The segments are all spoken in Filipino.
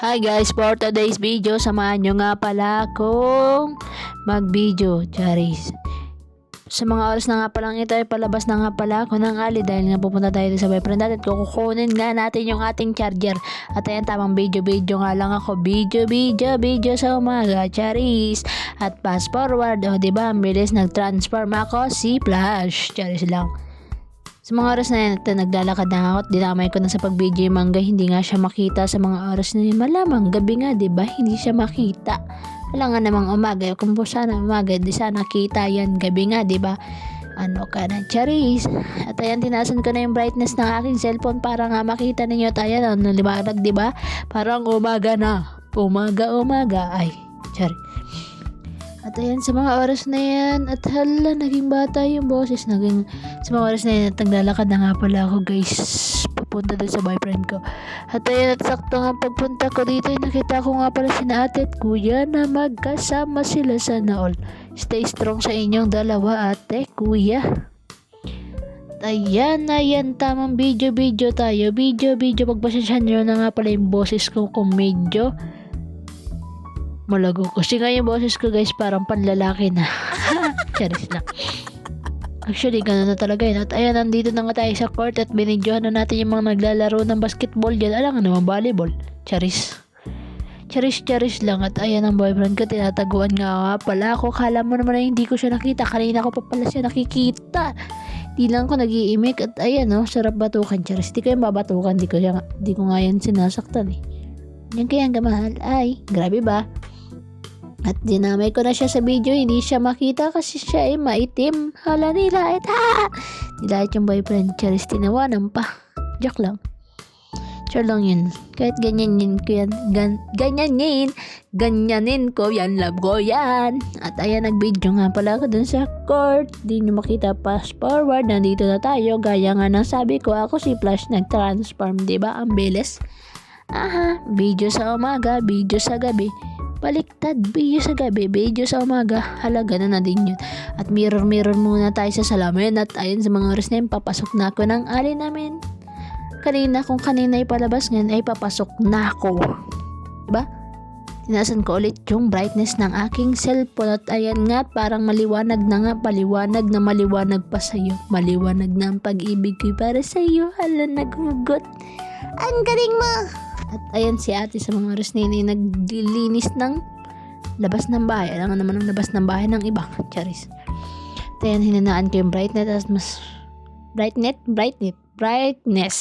Hi guys, for today's video, samahan nyo nga pala akong mag-video, Charis. Sa mga oras na nga palang ito ay palabas na nga pala ako ng ali dahil nga pupunta tayo sa boyfriend natin. Kukunin nga natin yung ating charger. At ayan, tamang video nga lang ako. Video sa umaga, Charis. At fast forward, diba, ang bilis nag-transform ako si Flash, Charis lang. Sa mga oras na yan, naglalakad na ako at dinamay ko na sa pag-video yung mangga. Hindi nga siya makita sa mga oras na yun. Malamang gabi nga, diba? Hindi siya makita. Wala nga namang umaga. Kung po sana umaga, di sana kita yan. Gabi nga, diba? Ano ka na, Charis? At ayan, tinasan ko na yung brightness ng aking cellphone para nga makita ninyo. At ayan, liwanag, diba? Parang umaga na. Umaga. Ay, Charis. At ayan, sa mga oras na yan, at hala, naging bata yung boses. Sa mga oras na yan, at naglalakad na nga pala ako, guys. Papunta doon sa boyfriend ko. At ayan, at sakto nga pagpunta ko dito, nakita ko nga pala sina ate at kuya na magkasama sila sana all. Stay strong sa inyong dalawa, ate, kuya. Ayan, tamang video tayo. Video, pagpasensyahan nyo na nga pala yung boses ko kung medyo malago. Kasi nga yung boses ko, guys, parang panlalaki na. Charis lang. Actually, gano'n na talaga yun. At ayan, nandito na nga tayo sa court at binidyohan na natin yung mga naglalaro ng basketball dyan. Alam nga naman, volleyball. Charis lang. At ayan, ang boyfriend ko, tinataguan nga pala ako. Kala mo naman na hindi ko siya nakita. Kanina ko pa pala siya nakikita. Di lang ko nag-iimik. At ayan, sarap batukan, Charis. Di ko yung babatukan. Di ko nga yan sinasaktan eh. Yan kaya ang gamahal. Ay, grabe ba? At dinamay ko na siya sa video, hindi siya makita kasi siya ay maitim. Hala, nilait. Nilait yung boyfriend. Charis, tinawanan pa. Joke lang. Sure lang yun. Kahit ganyanin ko yan. Ganyanin ko yan. Love ko yan. At ayan, nag-video nga pala ako dun sa court. Di nyo makita, fast forward. Nandito na tayo. Gaya nga ng sabi ko, ako si Flash nag-transform. Diba? Ang bilis. Video sa umaga, video sa gabi. Baliktad, video sa gabi, video sa umaga. Halaga na din yun. At mirror muna tayo sa salamin. At ayun, sa mga oras na yun, papasok na ako ng ali namin. Kung kanina ipalabas ngayon, ay papasok na ako. Diba? Tinasan ko ulit yung brightness ng aking cellphone. At ayan nga, parang maliwanag na nga. Paliwanag na maliwanag pa sa'yo. Maliwanag na ang pag-ibig ko para sa'yo. Hala, naghugot. Ang galing mo! At ayan si ate sa mga oras na yun, naglilinis ng labas ng bahay. Alam nga naman ang labas ng bahay ng iba. Charis. At ayan, hinanaan ko yung brightness. At mas brightness.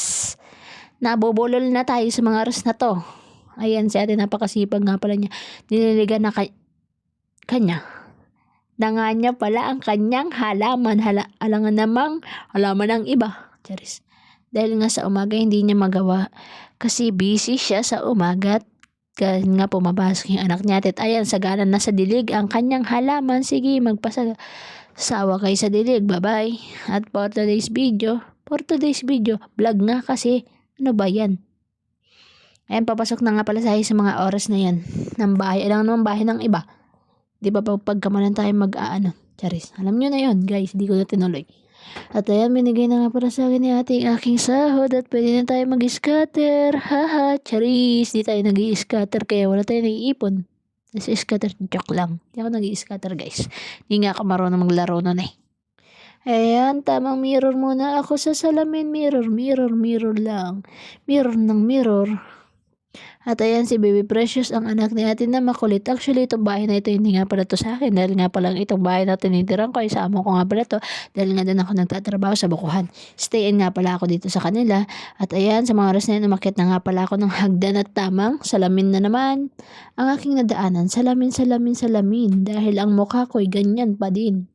Nabubulol na tayo sa mga oras na to. Ayan si ate, napakasipag nga pala niya. Nililigan na kanya. Nga niya pala ang kanyang halaman. Alangan namang halaman ng iba. Charis. Dahil nga sa umaga hindi niya magawa kasi busy siya sa umaga at nga pumapasok yung anak niya. At ayan, sagana na sa dilig ang kanyang halaman. Sige, magpasawa kayo sa dilig. Bye-bye. At for today's video, vlog nga kasi, ano ba yan? Ayan, papasok na nga pala sa mga oras na yan ng bahay. Alam naman bahay ng iba. Di ba pagkamalan tayo Charis. Alam nyo na yun, guys. Di ko na tinuloy. At ayan, binigay na nga para sa akin ni aking sahod at pwede na tayo mag-scatter. Charis, di tayo nag-i-scatter kaya wala tayo nag-iipon. Nasa scatter, joke lang. Di ako nag-i-scatter, guys. Di nga ako marunong maglaro nun eh. Ayan, tamang mirror muna ako sa salamin. Mirror lang. Mirror ng mirror. At ayan, si Baby Precious, ang anak ni ate na makulit. Actually, itong bahay na ito, hindi nga pala to sa akin. Dahil nga pala itong bahay na tinitirang ko, isama ko nga pala to. Dahil nga din ako nagtatrabaho sa Bukuhan. Stay in nga pala ako dito sa kanila. At ayan, sa mga oras na yun, umakyat na nga pala ako ng hagdan at tamang salamin na naman. Ang aking nadaanan, salamin. Dahil ang mukha ko'y ganyan pa din.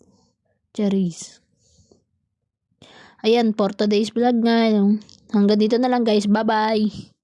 Charis. Ayan, for today's vlog nga. Hanggang dito na lang, guys. Bye-bye.